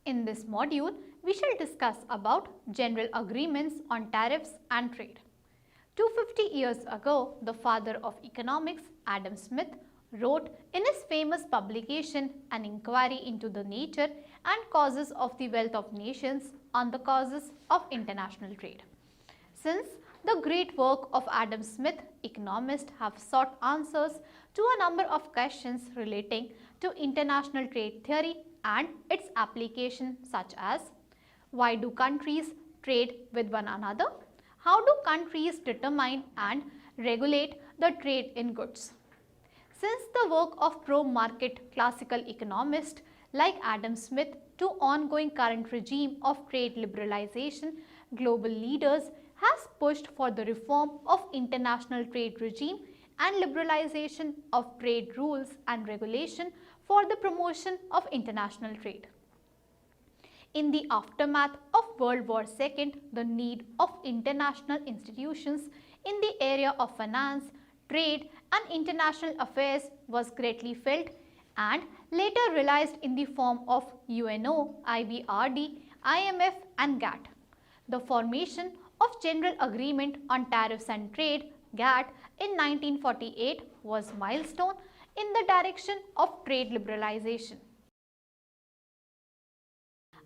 In this module, we shall discuss about general agreements on tariffs and trade. 250 years ago, the father of economics, Adam Smith, wrote in his famous publication An Inquiry into the Nature and Causes of the Wealth of Nations on the Causes of International Trade. Since the great work of Adam Smith, economists have sought answers to a number of questions relating to international trade theory and its application, such as why do countries trade with one another? How do countries determine and regulate the trade in goods? Since the work of pro-market classical economists like Adam Smith to ongoing current regime of trade liberalization, global leaders has pushed for the reform of international trade regime and liberalization of trade rules and regulation for the promotion of international trade. In the aftermath of World War II, the need of international institutions in the area of finance, trade and international affairs was greatly felt and later realized in the form of UNO, IBRD, IMF and GATT. The formation of General Agreement on Tariffs and Trade (GATT) in 1948 was a milestone in the direction of trade liberalization.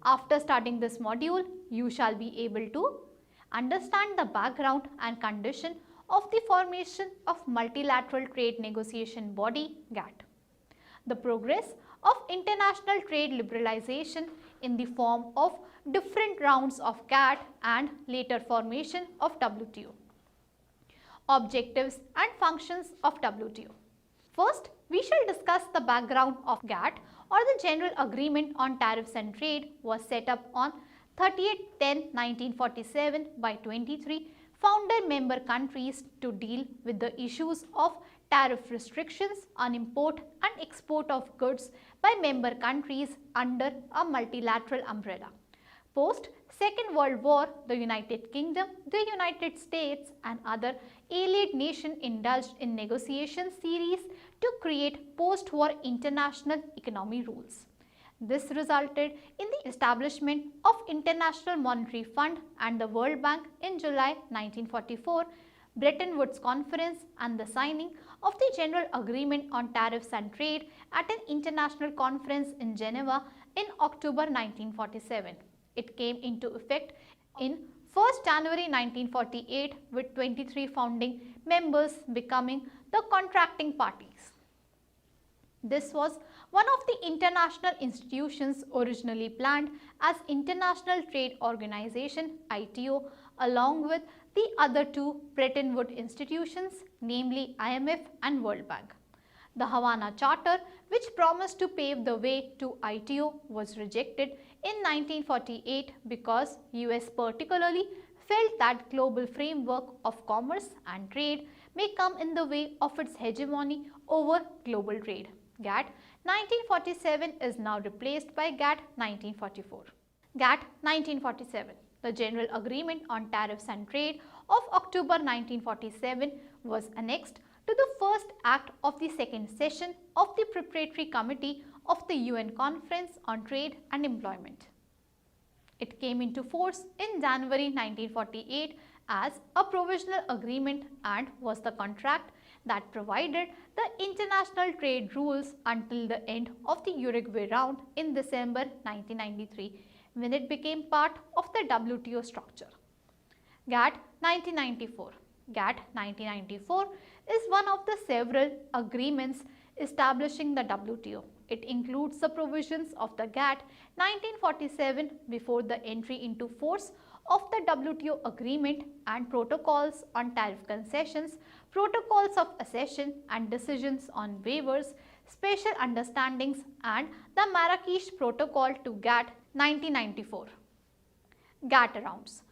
After studying this module, you shall be able to understand the background and condition of the formation of multilateral trade negotiation body GATT, the progress of international trade liberalization in the form of different rounds of GATT and later formation of WTO, objectives and functions of WTO. First, we shall discuss the background of GATT, or the General Agreement on Tariffs and Trade was set up on 30/10/1947 by 23 founder member countries to deal with the issues of tariff restrictions on import and export of goods by member countries under a multilateral umbrella. Post Second World War, the United Kingdom, the United States and other allied nations indulged in negotiation series to create post-war international economy rules. This resulted in the establishment of International Monetary Fund and the World Bank in July 1944, Bretton Woods Conference and the signing of the General Agreement on Tariffs and Trade at an international conference in Geneva in October 1947. It came into effect in 1st January 1948 with 23 founding members becoming the contracting parties. This was one of the international institutions originally planned as International Trade Organization (ITO) along with the other two Bretton Woods institutions, namely IMF and World Bank. The Havana Charter, which promised to pave the way to ITO, was rejected in 1948 because US particularly felt that global framework of commerce and trade may come in the way of its hegemony over global trade. GATT 1947 is now replaced by GATT 1944. GATT 1947. The General Agreement on Tariffs and Trade of October 1947 was annexed to the first act of the second session of the Preparatory Committee of the UN Conference on Trade and Employment. It came into force in January 1948 as a provisional agreement and was the contract that provided the international trade rules until the end of the Uruguay round in December 1993, when it became part of the WTO structure. GATT 1994. GATT 1994 is one of the several agreements establishing the WTO. It includes the provisions of the GATT 1947 before the entry into force of the WTO agreement and protocols on tariff concessions, protocols of accession and decisions on waivers, special understandings and the Marrakesh Protocol to GATT 1994. GATT rounds.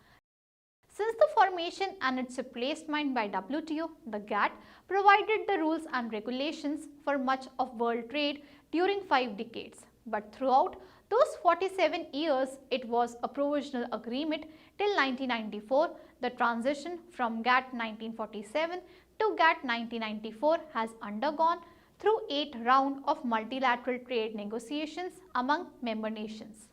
Since the formation and its replacement by WTO, the GATT provided the rules and regulations for much of world trade during 5 decades. But throughout those 47 years, it was a provisional agreement till 1994. The transition from GATT 1947 to GATT 1994 has undergone through 8 rounds of multilateral trade negotiations among member nations.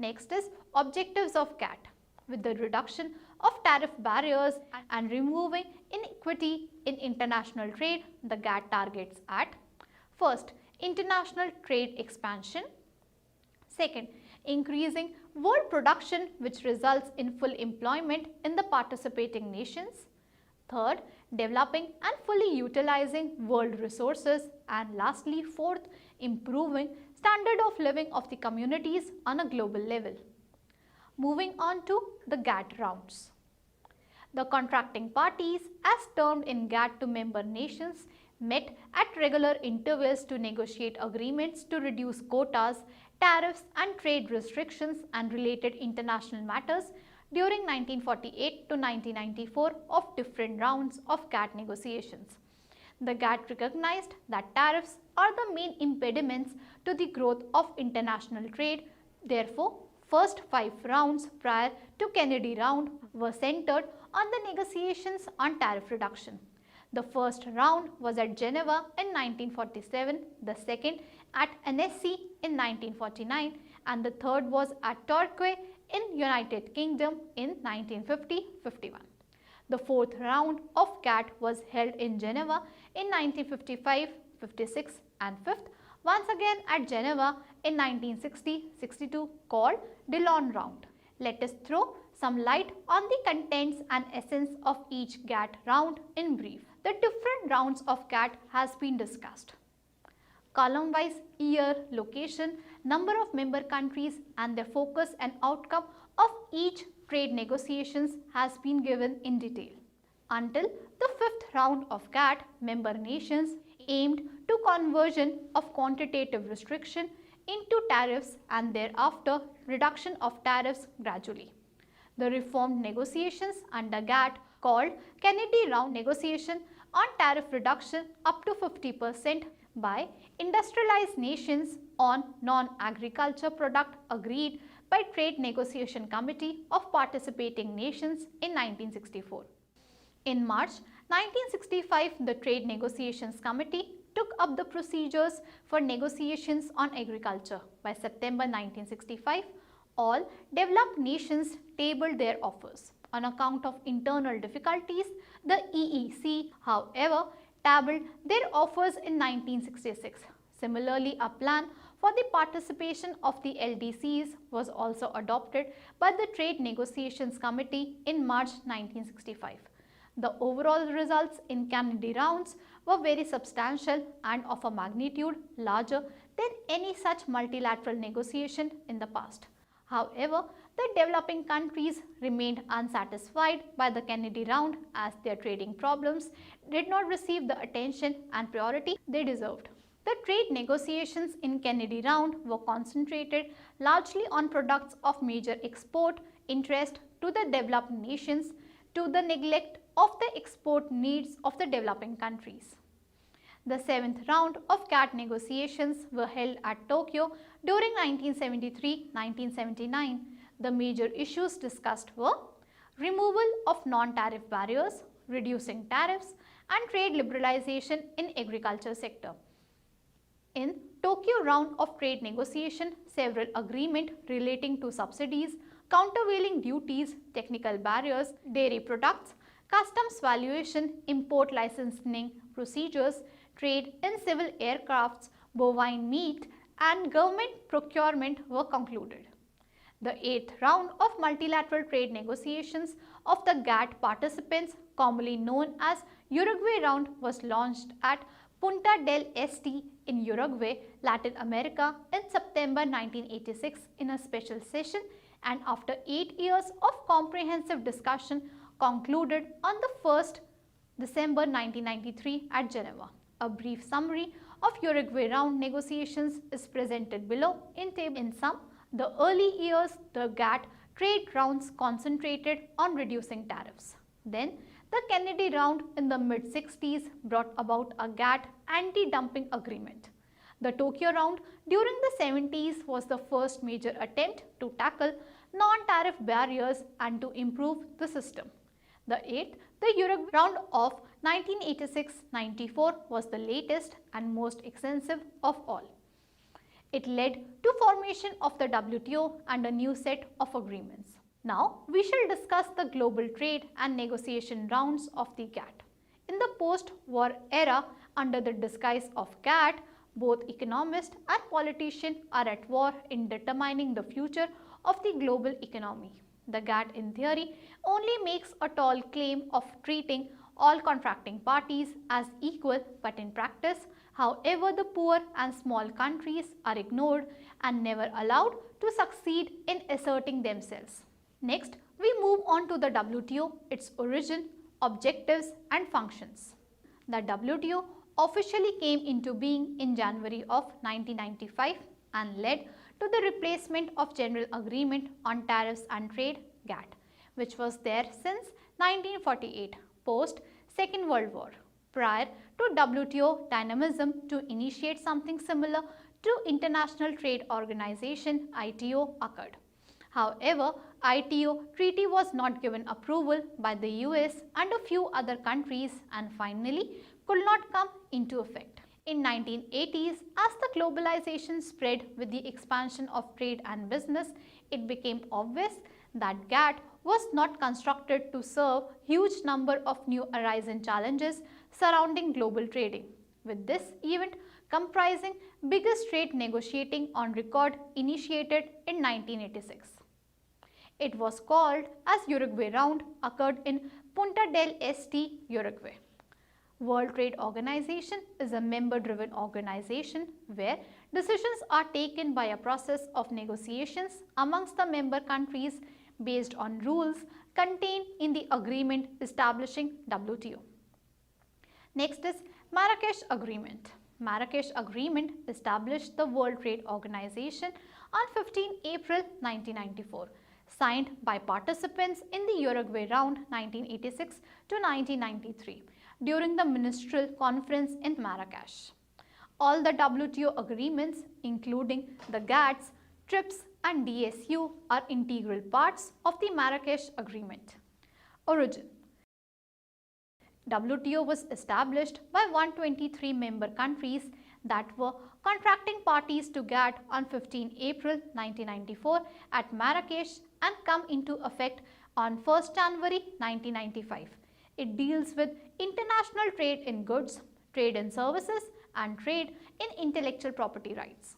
Next is objectives of GATT. With the reduction of tariff barriers and removing inequity in international trade, the GATT targets at: first, international trade expansion; second, increasing world production which results in full employment in the participating nations; third, developing and fully utilizing world resources; and lastly, fourth, improving standard of living of the communities on a global level. Moving on to the GATT rounds. The contracting parties, as termed in GATT to member nations, met at regular intervals to negotiate agreements to reduce quotas, tariffs and trade restrictions and related international matters during 1948 to 1994 of different rounds of GATT negotiations. The GATT recognized that tariffs are the main impediments to the growth of international trade. Therefore, first 5 rounds prior to Kennedy round were centered on the negotiations on tariff reduction. The first round was at Geneva in 1947, the second at Annecy in 1949, and the third was at Torquay in United Kingdom in 1950-51. The fourth round of GATT was held in Geneva in 1955, 56 and 5th, once again at Geneva in 1960-62, called Dillon round. Let us throw some light on the contents and essence of each GATT round in brief. The different rounds of GATT has been discussed. Column-wise year, location, number of member countries and their focus and outcome of each trade negotiations has been given in detail. Until the 5th round of GATT, member nations aimed to conversion of quantitative restriction into tariffs and thereafter reduction of tariffs gradually. The reformed negotiations under GATT, called Kennedy round negotiation on tariff reduction up to 50% by industrialized nations on non-agriculture product, agreed by Trade Negotiation Committee of participating nations in 1964. In March 1965, the Trade Negotiations Committee took up the procedures for negotiations on agriculture. By September 1965, all developed nations tabled their offers. On account of internal difficulties, the EEC, however, tabled their offers in 1966. Similarly, a plan for the participation of the LDCs was also adopted by the Trade Negotiations Committee in March 1965. The overall results in Kennedy rounds were very substantial and of a magnitude larger than any such multilateral negotiation in the past. However, the developing countries remained unsatisfied by the Kennedy round as their trading problems did not receive the attention and priority they deserved. The trade negotiations in Kennedy round were concentrated largely on products of major export interest to the developed nations, to the neglect of the export needs of the developing countries. The 7th round of GATT negotiations were held at Tokyo during 1973-1979. The major issues discussed were removal of non-tariff barriers, reducing tariffs, and trade liberalization in agriculture sector. In Tokyo round of trade negotiation, several agreements relating to subsidies, countervailing duties, technical barriers, dairy products, customs valuation, import licensing procedures, trade in civil aircrafts, bovine meat, and government procurement were concluded. The 8th round of multilateral trade negotiations of the GATT participants, commonly known as Uruguay round, was launched at Punta del Este in Uruguay, Latin America in September 1986 in a special session, and after 8 years of comprehensive discussion concluded on the 1st December 1993 at Geneva. A brief summary of Uruguay round negotiations is presented below in table. In sum, the early years, the GATT trade rounds concentrated on reducing tariffs. Then, the Kennedy round in the mid-60s brought about a GATT anti-dumping agreement. The Tokyo round during the 70s was the first major attempt to tackle non-tariff barriers and to improve the system. The 8th, the Uruguay round of 1986-94 was the latest and most extensive of all. It led to formation of the WTO and a new set of agreements. Now, we shall discuss the global trade and negotiation rounds of the GATT. In the post-war era, under the disguise of GATT, both economists and politicians are at war in determining the future of the global economy. The GATT in theory only makes a tall claim of treating all contracting parties as equal, but in practice, however, the poor and small countries are ignored and never allowed to succeed in asserting themselves. Next, we move on to the WTO, its origin, objectives and functions. The WTO officially came into being in January of 1995 and led to the replacement of General Agreement on Tariffs and Trade (GATT), which was there since 1948, post Second World War. Prior to WTO dynamism to initiate something similar to International Trade Organization (ITO) occurred. However, ITO treaty was not given approval by the US and a few other countries and finally could not come into effect. In 1980s, as the globalization spread with the expansion of trade and business, it became obvious that GATT was not constructed to serve huge number of new arising challenges surrounding global trading, with this event comprising biggest trade negotiating on record initiated in 1986. It was called as Uruguay Round, occurred in Punta del Este, Uruguay. World Trade Organization is a member-driven organization where decisions are taken by a process of negotiations amongst the member countries based on rules contained in the agreement establishing WTO. Next is Marrakesh Agreement. Marrakesh Agreement established the World Trade Organization on 15 April 1994, signed by participants in the Uruguay Round 1986 to 1993 during the Ministerial Conference in Marrakesh. All the WTO agreements, including the GATTs, TRIPS and DSU, are integral parts of the Marrakesh Agreement. Origin: WTO was established by 123 member countries that were contracting parties to GATT on 15 April 1994 at Marrakesh and come into effect on 1st January 1995. It deals with international trade in goods, trade in services and trade in intellectual property rights.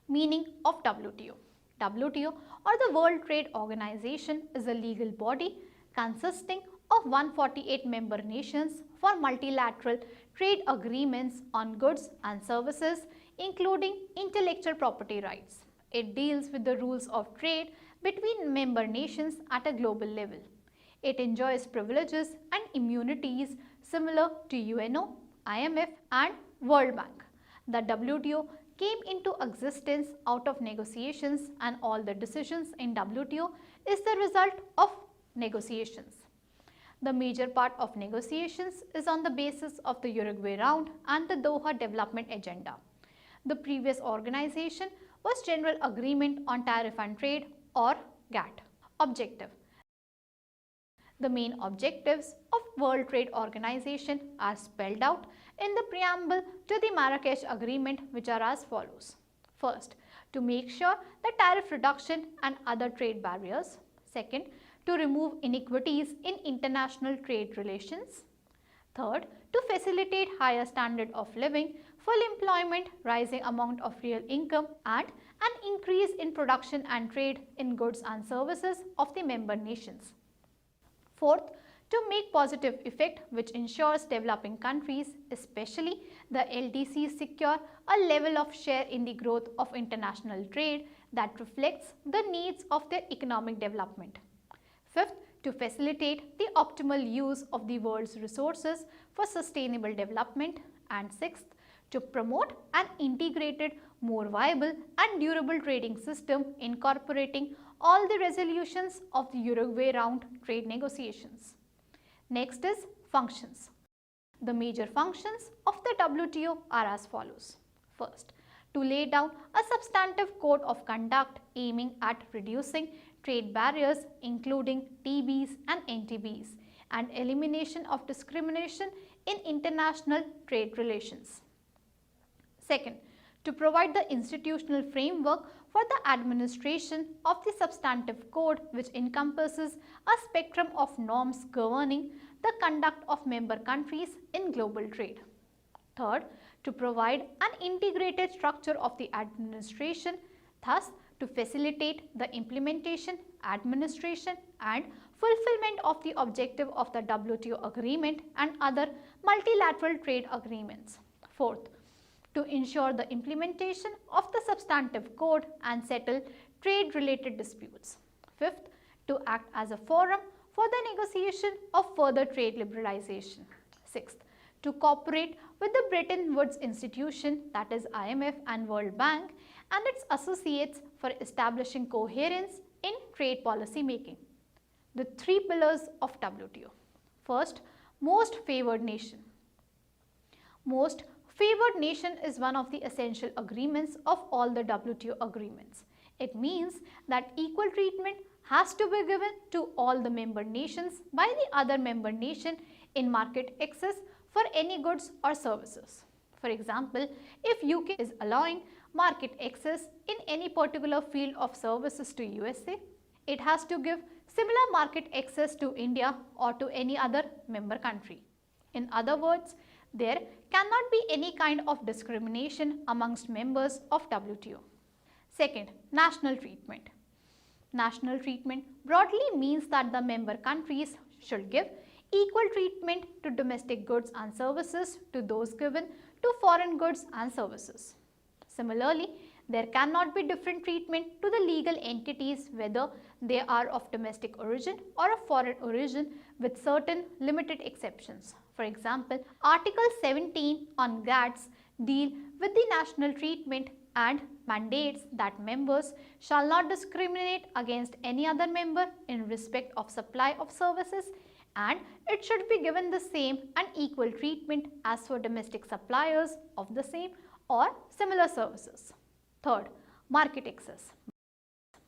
Meaning of WTO. WTO or the World Trade Organization is a legal body consisting of 148 member nations for multilateral trade agreements on goods and services, including intellectual property rights. It deals with the rules of trade between member nations at a global level. It enjoys privileges and immunities similar to UNO, IMF and World Bank. The WTO came into existence out of negotiations and all the decisions in WTO is the result of negotiations. The major part of negotiations is on the basis of the Uruguay Round and the Doha Development Agenda. The previous organization was General Agreement on Tariff and Trade or GATT. Objective: the main objectives of World Trade Organization are spelled out in the preamble to the Marrakesh Agreement, which are as follows. First, to make sure the tariff reduction and other trade barriers. Second, to remove inequities in international trade relations. Third, to facilitate higher standard of living, full employment, rising amount of real income and an increase in production and trade in goods and services of the member nations. Fourth, to make positive effect which ensures developing countries, especially the LDCs, secure a level of share in the growth of international trade that reflects the needs of their economic development. Fifth, to facilitate the optimal use of the world's resources for sustainable development. And sixth, to promote an integrated, more viable and durable trading system incorporating all the resolutions of the Uruguay Round trade negotiations. Next is functions. The major functions of the WTO are as follows. First, to lay down a substantive code of conduct aiming at reducing trade barriers including TBs and NTBs and elimination of discrimination in international trade relations. Second, to provide the institutional framework for the administration of the substantive code, which encompasses a spectrum of norms governing the conduct of member countries in global trade. Third, to provide an integrated structure of the administration, thus to facilitate the implementation, administration and fulfillment of the objective of the WTO agreement and other multilateral trade agreements. Fourth, to ensure the implementation of the substantive code and settle trade related disputes. Fifth, to act as a forum for the negotiation of further trade liberalization. Sixth, to cooperate with the Bretton Woods institution, that is IMF and World Bank, and its associates for establishing coherence in trade policy making. The three pillars of WTO. First, most favored nation. Most favored nation is one of the essential agreements of all the WTO agreements. It means that equal treatment has to be given to all the member nations by the other member nation in market access for any goods or services. For example, if UK is allowing market access in any particular field of services to USA, it has to give similar market access to India or to any other member country. In other words, there cannot be any kind of discrimination amongst members of WTO. Second, national treatment. National treatment broadly means that the member countries should give equal treatment to domestic goods and services to those given to foreign goods and services. Similarly, there cannot be different treatment to the legal entities whether they are of domestic origin or of foreign origin, with certain limited exceptions. For example, Article 17 on GATTs deal with the national treatment and mandates that members shall not discriminate against any other member in respect of supply of services, and it should be given the same and equal treatment as for domestic suppliers of the same or similar services. Third, market access.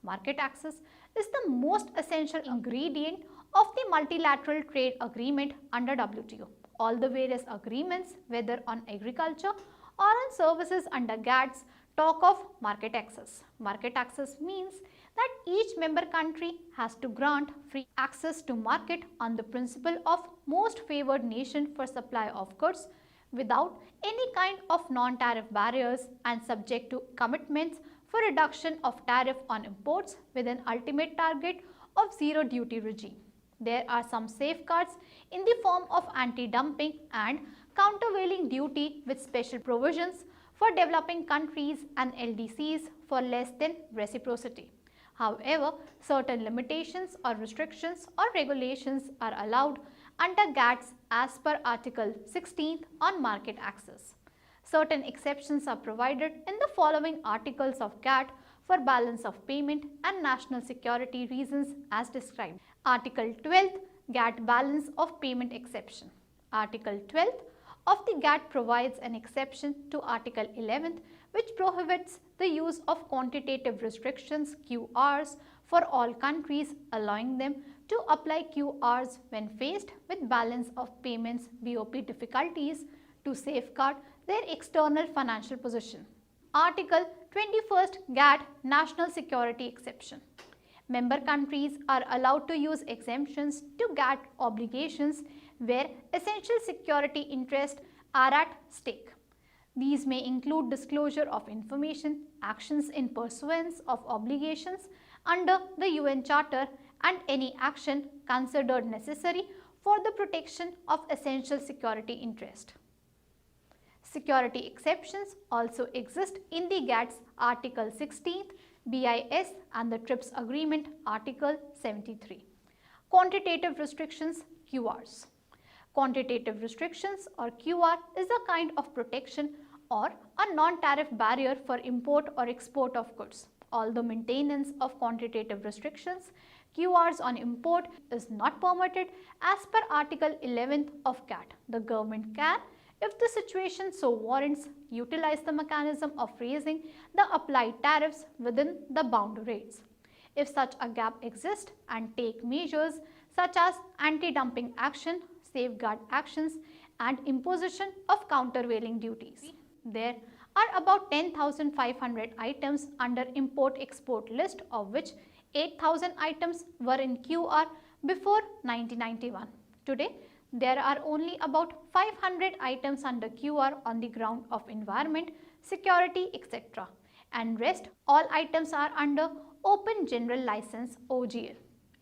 Market access is the most essential ingredient of the multilateral trade agreement under WTO. All the various agreements, whether on agriculture or on services under GATTs, talk of market access. Market access means that each member country has to grant free access to market on the principle of most favored nation for supply of goods without any kind of non-tariff barriers and subject to commitments for reduction of tariff on imports with an ultimate target of zero duty regime. There are some safeguards in the form of anti-dumping and countervailing duty with special provisions for developing countries and LDCs for less than reciprocity. However, certain limitations or restrictions or regulations are allowed under GATTs as per Article 16 on market access. Certain exceptions are provided in the following articles of GATT for balance of payment and national security reasons as described. Article 12, GATT balance of payment exception. Article 12 of the GATT provides an exception to Article 11, which prohibits the use of quantitative restrictions QRs for all countries, allowing them to apply QRs when faced with balance of payments BOP difficulties to safeguard their external financial position. Article 21st GATT National Security Exception. Member countries are allowed to use exemptions to GATT obligations where essential security interests are at stake. These may include disclosure of information, actions in pursuance of obligations under the UN Charter, and any action considered necessary for the protection of essential security interest. Security exceptions also exist in the GATT's Article 16, BIS and the TRIPS Agreement Article 73. Quantitative restrictions QRs. Quantitative restrictions or QR is a kind of protection or a non-tariff barrier for import or export of goods. Although maintenance of quantitative restrictions QRs on import is not permitted as per Article 11 of GATT, the government can, if the situation so warrants, utilize the mechanism of raising the applied tariffs within the bound rates. If such a gap exists, and take measures such as anti-dumping action, safeguard actions and imposition of countervailing duties. There are about 10,500 items under import-export list, of which 8,000 items were in QR before 1991. Today, there are only about 500 items under QR on the ground of environment, security, etc. And rest all items are under Open General License (OGL).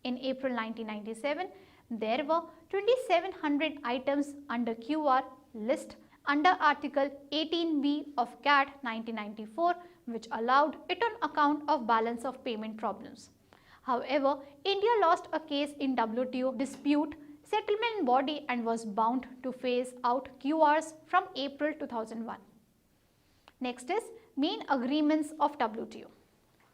In April 1997, there were 2,700 items under QR list under Article 18B of GATT 1994, which allowed it on account of balance of payment problems. However, India lost a case in WTO dispute settlement body and was bound to phase out QRs from April 2001. Next is main agreements of WTO.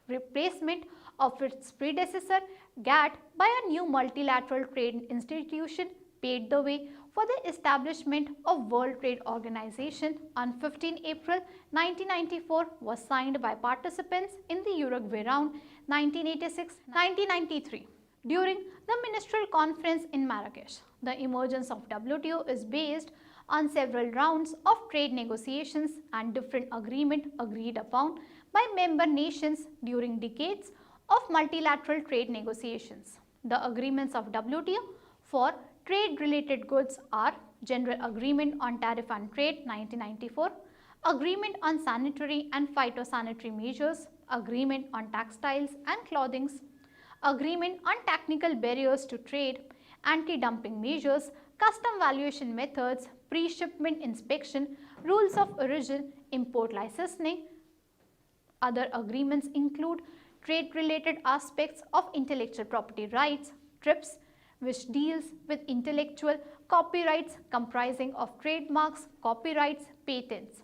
Replacement of its predecessor GATT by a new multilateral trade institution paved the way for the establishment of World Trade Organization on 15 April 1994 was signed by participants in the Uruguay round 1986-1993 during the ministerial conference in Marrakesh. The emergence of WTO is based on several rounds of trade negotiations and different agreements agreed upon by member nations during decades of multilateral trade negotiations. The agreements of WTO for trade-related goods are General Agreement on Tariff and Trade 1994, Agreement on Sanitary and Phytosanitary Measures, Agreement on Textiles and Clothing, Agreement on Technical Barriers to Trade, Anti-Dumping Measures, Custom Valuation Methods, Pre-Shipment Inspection, Rules of Origin, Import Licensing. Other agreements include trade-related aspects of intellectual property rights, TRIPS, which deals with intellectual copyrights comprising of trademarks, copyrights, patents.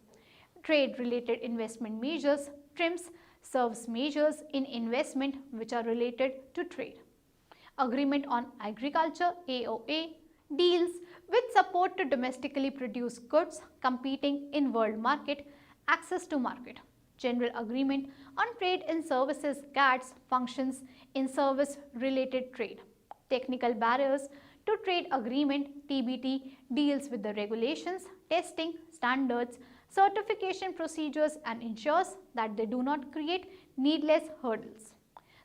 Trade-related investment measures, TRIMS, serves measures in investment which are related to trade. Agreement on Agriculture (AOA) deals with support to domestically produced goods competing in world market, access to market. General Agreement on Trade in Services (GATT) functions in service-related trade. Technical Barriers to Trade Agreement (TBT) deals with the regulations, testing, standards, certification procedures and ensures that they do not create needless hurdles.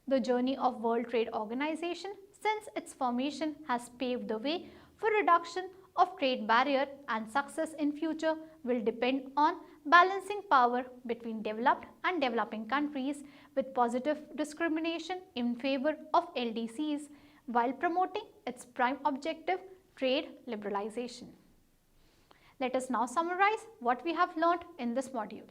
The journey of World Trade Organization since its formation has paved the way for reduction of trade barrier, and success in future will depend on balancing power between developed and developing countries with positive discrimination in favor of LDCs while promoting its prime objective, trade liberalization. Let us now summarize what we have learnt in this module.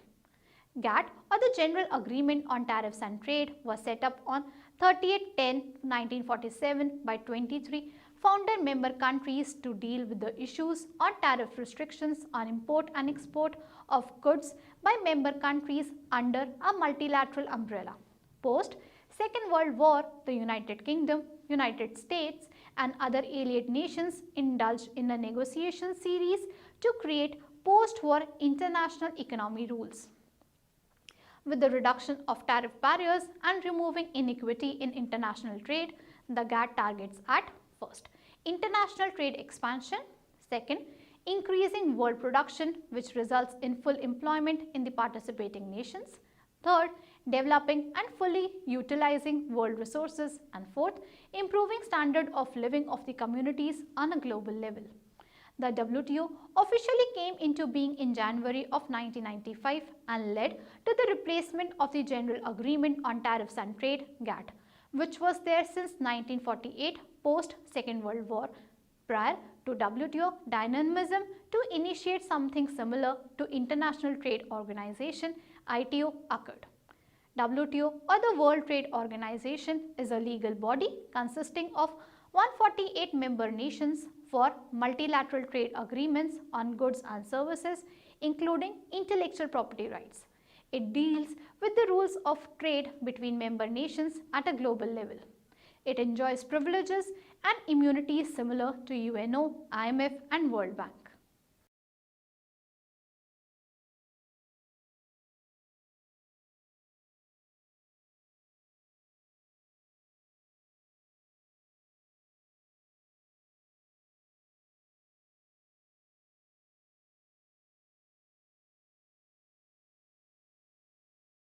GATT, or the General Agreement on Tariffs and Trade, was set up on 30/10/1947 by 23 founder member countries to deal with the issues on tariff restrictions on import and export of goods by member countries under a multilateral umbrella. Post Second World War, the United Kingdom, United States and other allied nations indulged in a negotiation series to create post-war international economy rules. With the reduction of tariff barriers and removing inequity in international trade, the GATT targets at first, international trade expansion, second, increasing world production which results in full employment in the participating nations, third, developing and fully utilizing world resources, and fourth, improving standard of living of the communities on a global level. The WTO officially came into being in January of 1995 and led to the replacement of the General Agreement on Tariffs and Trade (GATT), which was there since 1948 post Second World War. Prior to WTO dynamism to initiate something similar to International Trade Organization (ITO) occurred. WTO, or the World Trade Organization, is a legal body consisting of 148 member nations for multilateral trade agreements on goods and services, including intellectual property rights. It deals with the rules of trade between member nations at a global level. It enjoys privileges and immunities similar to UNO, IMF and World Bank.